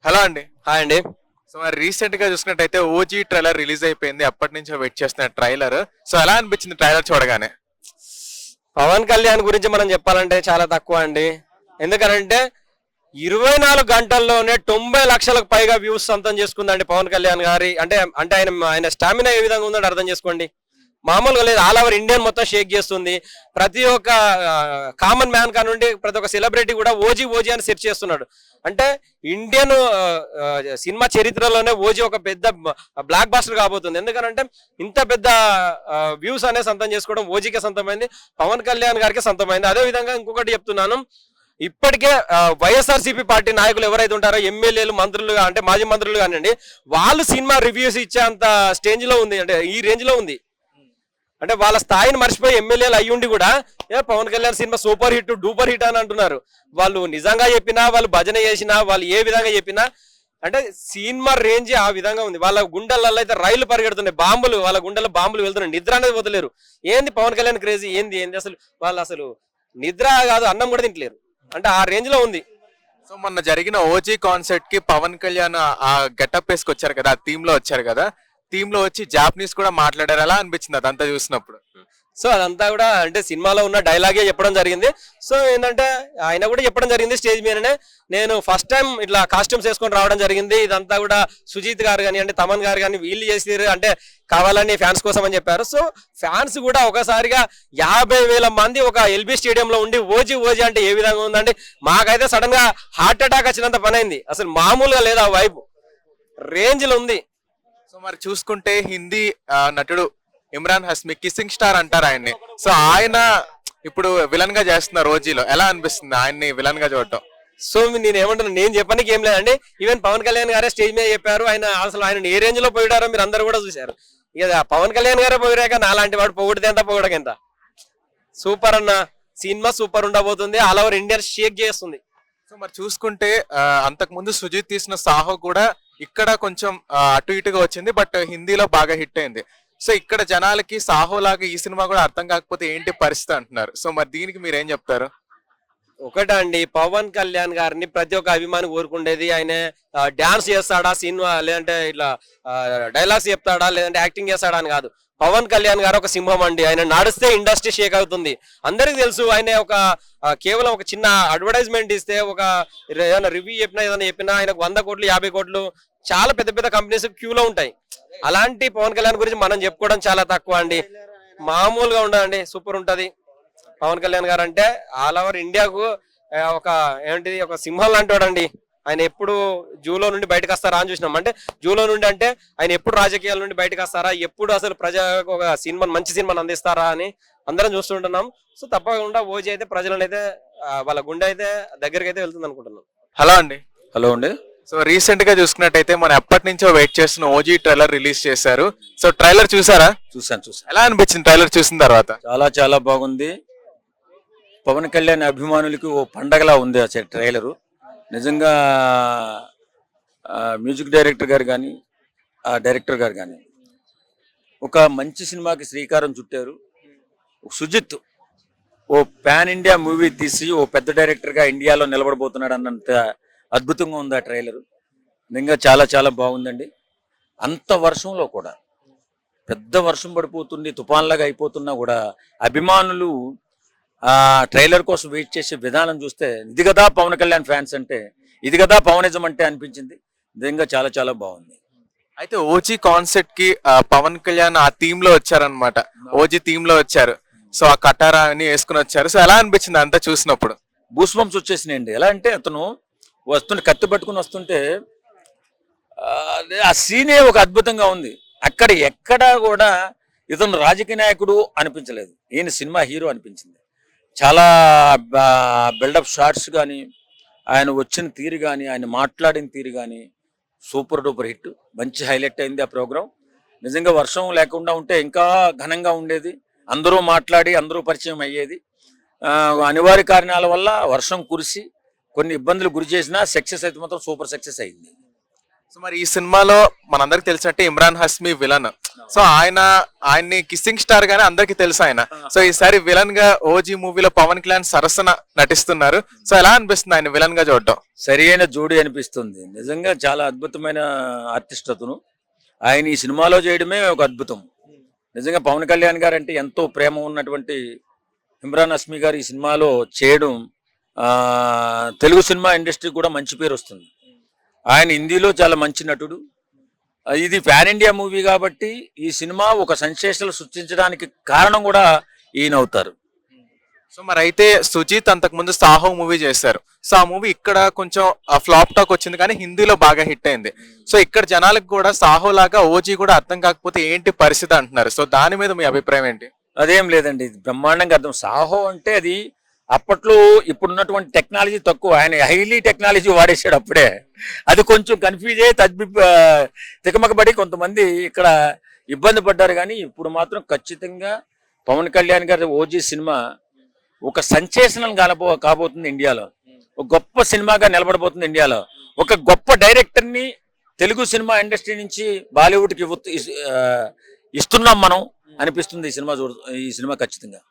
Hello అండి. Hi అండి. So మరి రీసెంట్ గా చూసినట్టయితే ఓజీ ట్రైలర్ రిలీజ్ అయిపోయింది. అప్పటి నుంచో వెయిట్ చేస్తున్న ట్రైలర్. సో ఎలా అనిపించింది ట్రైలర్ చూడగానే? పవన్ కళ్యాణ్ గురించి మనం చెప్పాలంటే చాలా తక్కువ అండి. ఎందుకనంటే 24 గంటల్లోనే 90 లక్షలకు పైగా వ్యూస్ సొంతం చేసుకుందండి పవన్ కళ్యాణ్ గారి. అంటే అంటే ఆయన స్టామినా ఏ విధంగా ఉందో అర్థం చేసుకోండి. మామూలుగా లేదు, ఆల్ ఓవర్ ఇండియన్ మొత్తం షేక్ చేస్తుంది. ప్రతి ఒక్క కామన్ మ్యాన్ కానుండి ప్రతి ఒక్క సెలబ్రిటీ కూడా ఓజీ ఓజీ అని సెర్చ్ చేస్తున్నాడు. అంటే ఇండియన్ సినిమా చరిత్రలోనే ఓజీ ఒక పెద్ద బ్లాక్ బాస్టర్ కాబోతుంది. ఎందుకంటే ఇంత పెద్ద వ్యూస్ అనేది సొంతం చేసుకోవడం ఓజీకే సొంతమైంది, పవన్ కళ్యాణ్ గారికి సొంతమైంది. అదే విధంగా ఇంకొకటి చెప్తున్నాను, ఇప్పటికే వైఎస్ఆర్సీపీ పార్టీ నాయకులు ఎవరైతే ఉంటారో ఎమ్మెల్యేలు మంత్రులు అంటే మాజీ మంత్రులు కానివ్వండి, వాళ్ళు సినిమా రివ్యూస్ ఇచ్చేంత స్టేజ్ లో ఉంది, అంటే ఈ రేంజ్ లో ఉంది. అంటే వాళ్ళ స్థాయిని మర్చిపోయి ఎమ్మెల్యేలు అయ్యుండి కూడా Pavan Kalyan cinema super hit duper hit అని అంటున్నారు. వాళ్ళు నిజంగా చెప్పినా, వాళ్ళు భజన చేసినా, వాళ్ళు ఏ విధంగా చెప్పినా అంటే సినిమా రేంజ్ ఆ విధంగా ఉంది. వాళ్ళ గుండెలలో అయితే రైలు పరిగెడుతున్నాయి, బాంబులు వాళ్ళ గుండెల్లో బాంబులు వెళ్తున్నాయి, నిద్ర అనేది వదలేరు. ఏంది పవన్ కళ్యాణ్ క్రేజీ, ఏంది ఏంది అసలు వాళ్ళు అసలు నిద్ర కాదు అన్నం కూడా తింటలేరు, అంటే ఆ రేంజ్ లో ఉంది. సో మొన్న జరిగిన ఓజీ కాన్సర్ట్ కి పవన్ కళ్యాణ్ ఆ గెటప్ వేసుకొచ్చారు కదా, ఆ థీమ్ లో వచ్చారు కదా, థీమ్ లో వచ్చి జాపనీస్ కూడా మాట్లాడారు. ఎలా అనిపించింది అదంతా చూసినప్పుడు? సో అదంతా కూడా అంటే సినిమాలో ఉన్న డైలాగే చెప్పడం జరిగింది. సో ఏంటంటే ఆయన కూడా చెప్పడం జరిగింది స్టేజ్ మీదనే, నేను ఫస్ట్ టైం ఇట్లా కాస్ట్యూమ్స్ వేసుకొని రావడం జరిగింది. ఇదంతా కూడా సుజీత్ గారు కానీ అంటే తమన్ గారు కానీ వీళ్ళు చేసారు, అంటే కావాలని ఫ్యాన్స్ కోసం అని చెప్పారు. సో ఫ్యాన్స్ కూడా ఒకసారిగా 50,000 మంది ఒక ఎల్బీ స్టేడియంలో ఉండి ఓజీ ఓజీ అంటే ఏ విధంగా ఉందండి. మాకైతే సడన్ గా హార్ట్ అటాక్ వచ్చినంత పని అయింది. అసలు మామూలుగా లేదు, ఆ వైబ్ రేంజ్ లో ఉంది. సో మరి చూసుకుంటే హిందీ నటుడు ఇమ్రాన్ హస్మి కిస్సింగ్ స్టార్ అంటారు ఆయన్ని. సో ఆయన ఇప్పుడు విలన్ గా చేస్తున్నారు ఓజీలో. ఎలా అనిపిస్తుంది ఆయన్ని విలన్ గా చూడటం? సో నేను ఏమంటున్నాను, నేను చెప్పడానికి ఏం లేదండి. ఈవెన్ పవన్ కళ్యాణ్ గారే స్టేజ్ మీద చెప్పారు. ఆయన ఏ రేంజ్ లో పోయారో మీరు అందరు కూడా చూశారు. ఇక పవన్ కళ్యాణ్ గారే పోయాక నాలాంటి వాడు పొగిడితే ఎంత పొగడక ఎంత. సూపర్ అన్న, సినిమా సూపర్ ఉండబోతుంది, ఆల్ ఓవర్ ఇండియా షేక్ చేస్తుంది. సో మరి చూసుకుంటే అంతకు ముందు సుజిత్ తీసిన సాహో కూడా ఇక్కడ కొంచెం అటు ఇటుగా వచ్చింది, బట్ హిందీలో బాగా హిట్ అయింది. సో ఇక్కడ జనాలకి సాహో లాగా ఈ సినిమా కూడా అర్థం కాకపోతే ఏంటి పరిస్థితి అంటున్నారు. సో మరి దీనికి మీరు ఏం చెప్తారు? ఒకటండి, పవన్ కళ్యాణ్ గారిని ప్రతి ఒక్క అభిమాని కోరుకుండేది ఆయన డాన్స్ చేస్తాడా సినిమా, లేదంటే ఇట్లా డైలాగ్స్ చెప్తాడా, లేదంటే యాక్టింగ్ చేస్తాడా అని కాదు. పవన్ కళ్యాణ్ గారు ఒక సింహం అండి. ఆయన నడిస్తే ఇండస్ట్రీ షేక్ అవుతుంది, అందరికి తెలుసు. ఆయన ఒక కేవలం ఒక చిన్న అడ్వర్టైజ్మెంట్ ఇస్తే, ఒక ఏదైనా రివ్యూ చెప్పినా ఏదైనా చెప్పినా ఆయనకు 100 కోట్లు 50 కోట్లు చాలా పెద్ద పెద్ద కంపెనీస్ క్యూలో ఉంటాయి. అలాంటి పవన్ కళ్యాణ్ గురించి మనం చెప్పుకోవడం చాలా తక్కువ అండి. మామూలుగా ఉండదండి, సూపర్ ఉంటది. పవన్ కళ్యాణ్ గారు అంటే ఆల్ ఓవర్ ఇండియాకు ఒక ఏంటిది ఒక సింహం లాంటి వాడండి. ఆయన ఎప్పుడు జూలో నుండి బయటకు వస్తారా అని చూసినాం. అంటే జూలో నుండి అంటే ఆయన ఎప్పుడు రాజకీయాల నుండి బయటకు వస్తారా, ఎప్పుడు అసలు ప్రజలకు ఒక సినిమా మంచి సినిమాని అందిస్తారా అని అందరం చూస్తుంటున్నాం. సో తప్పకుండా ఓజీ అయితే ప్రజలను అయితే వాళ్ళ గుండె అయితే దగ్గరికి అయితే వెళ్తుంది అనుకుంటున్నాం. హలో అండి. హలో అండి. సో రీసెంట్ గా చూసుకున్నట్టయితే మనం ఎప్పటి నుంచో వెయిట్ చేస్తున్న ఓజీ ట్రైలర్ రిలీజ్ చేశారు. సో ట్రైలర్ చూసారా? చూసాను. ఎలా అనిపించింది ట్రైలర్ చూసిన తర్వాత? చాలా చాలా బాగుంది. పవన్ కళ్యాణ్ అభిమానులకి ఓ పండగలా ఉంది ఆ ట్రైలరు. నిజంగా మ్యూజిక్ డైరెక్టర్ గారు కానీ ఆ డైరెక్టర్ గారు కానీ ఒక మంచి సినిమాకి శ్రీకారం చుట్టారు. సుజిత్ ఓ పాన్ ఇండియా మూవీ తీసి ఓ పెద్ద డైరెక్టర్గా ఇండియాలో నిలబడబోతున్నాడు అన్నంత అద్భుతంగా ఉంది ఆ ట్రైలరు. నిజంగా చాలా చాలా బాగుందండి. అంత వర్షంలో కూడా, పెద్ద వర్షం పడిపోతుంది, తుఫాన్లాగా అయిపోతున్నా కూడా అభిమానులు ఆ ట్రైలర్ కోసం వెయిట్ చేసే విధానం చూస్తే ఇది కదా పవన్ కళ్యాణ్ ఫ్యాన్స్ అంటే, ఇది కదా పవనిజం అంటే అనిపించింది. నిజంగా చాలా చాలా బాగుంది. అయితే ఓజీ కాన్సెప్ట్ కి పవన్ కళ్యాణ్ ఆ థీమ్ లో వచ్చారనమాట. ఓజీ థీమ్ లో వచ్చారు. సో ఆ కటారా అని వేసుకుని వచ్చారు. సో ఎలా అనిపించింది అంతా చూసినప్పుడు? గూస్బంప్స్ వచ్చేసినాయండి. ఎలా అంటే అతను వస్తుంటే కత్తి పట్టుకుని వస్తుంటే ఆ సీనే ఒక అద్భుతంగా ఉంది. అక్కడ ఎక్కడా కూడా ఇతను రాజకీయ నాయకుడు అనిపించలేదు, ఈయన సినిమా హీరో అనిపించింది. చాలా బిల్డప్ షాట్స్ కానీ, ఆయన వచ్చిన తీరు కానీ, ఆయన మాట్లాడిన తీరు కానీ సూపర్ డూపర్ హిట్. మంచి హైలైట్ అయింది ఆ ప్రోగ్రాం. నిజంగా వర్షం లేకుండా ఉంటే ఇంకా ఘనంగా ఉండేది, అందరూ మాట్లాడి అందరూ పరిచయం అయ్యేది. అనివార్య కారణాల వల్ల వర్షం కురిసి కొన్ని ఇబ్బందులు గురి చేసినా సక్సెస్ అయితే మాత్రం సూపర్ సక్సెస్ అయింది. సో మరి ఈ సినిమాలో మనందరికి తెలిసినట్టే ఇమ్రాన్ హస్మి విలన్. సో ఆయన్ని కిస్సింగ్ స్టార్ గానే అందరికి తెలుసు ఆయన. సో ఈసారి విలన్ గా ఓజీ మూవీలో పవన్ కళ్యాణ్ సరసన నటిస్తున్నారు. సో ఎలా అనిపిస్తుంది ఆయన విలన్ గా చూడడం? సరి అయిన జోడి అనిపిస్తుంది. నిజంగా చాలా అద్భుతమైన ఆర్టిస్ట్ అతను. ఆయన ఈ సినిమాలో చేయడమే ఒక అద్భుతం. నిజంగా పవన్ కళ్యాణ్ గారు అంటే ఎంతో ప్రేమ ఉన్నటువంటి ఇమ్రాన్ హస్మి గారు ఈ సినిమాలో చేయడం తెలుగు సినిమా ఇండస్ట్రీకి కూడా మంచి పేరు వస్తుంది. ఆయన హిందీలో చాలా మంచి నటుడు. ఇది పాన్ ఇండియా మూవీ కాబట్టి ఈ సినిమా ఒక సెన్సేషన్ సృష్టించడానికి కారణం కూడా ఈయన అవుతారు. సో మరి అయితే సుజీత్ అంతకు ముందు సాహో మూవీ చేశారు. సో ఆ మూవీ ఇక్కడ కొంచెం ఫ్లాప్ టాక్ వచ్చింది కానీ హిందీలో బాగా హిట్ అయింది. సో ఇక్కడ జనాలకు కూడా సాహో లాగా ఓజీ కూడా అర్థం కాకపోతే ఏంటి పరిస్థితి అంటున్నారు. సో దాని మీద మీ అభిప్రాయం ఏంటి? అదేం లేదండి, ఇది బ్రహ్మాండంగా అర్థం. సాహో అంటే అది అప్పట్లో ఇప్పుడున్నటువంటి టెక్నాలజీ తక్కువ, ఆయన హైలీ టెక్నాలజీ వాడేసాడు అప్పుడే. అది కొంచెం కన్ఫ్యూజ్ అయ్యి తికమకబడి కొంతమంది ఇక్కడ ఇబ్బంది పడ్డారు. కానీ ఇప్పుడు మాత్రం ఖచ్చితంగా పవన్ కళ్యాణ్ గారి ఓజీ సినిమా ఒక సెన్సేషనల్ కాబోతుంది ఇండియాలో. ఒక గొప్ప సినిమాగా నిలబడబోతుంది ఇండియాలో. ఒక గొప్ప డైరెక్టర్ని తెలుగు సినిమా ఇండస్ట్రీ నుంచి బాలీవుడ్కి ఇస్తున్నాం మనం అనిపిస్తుంది ఈ సినిమా ఖచ్చితంగా.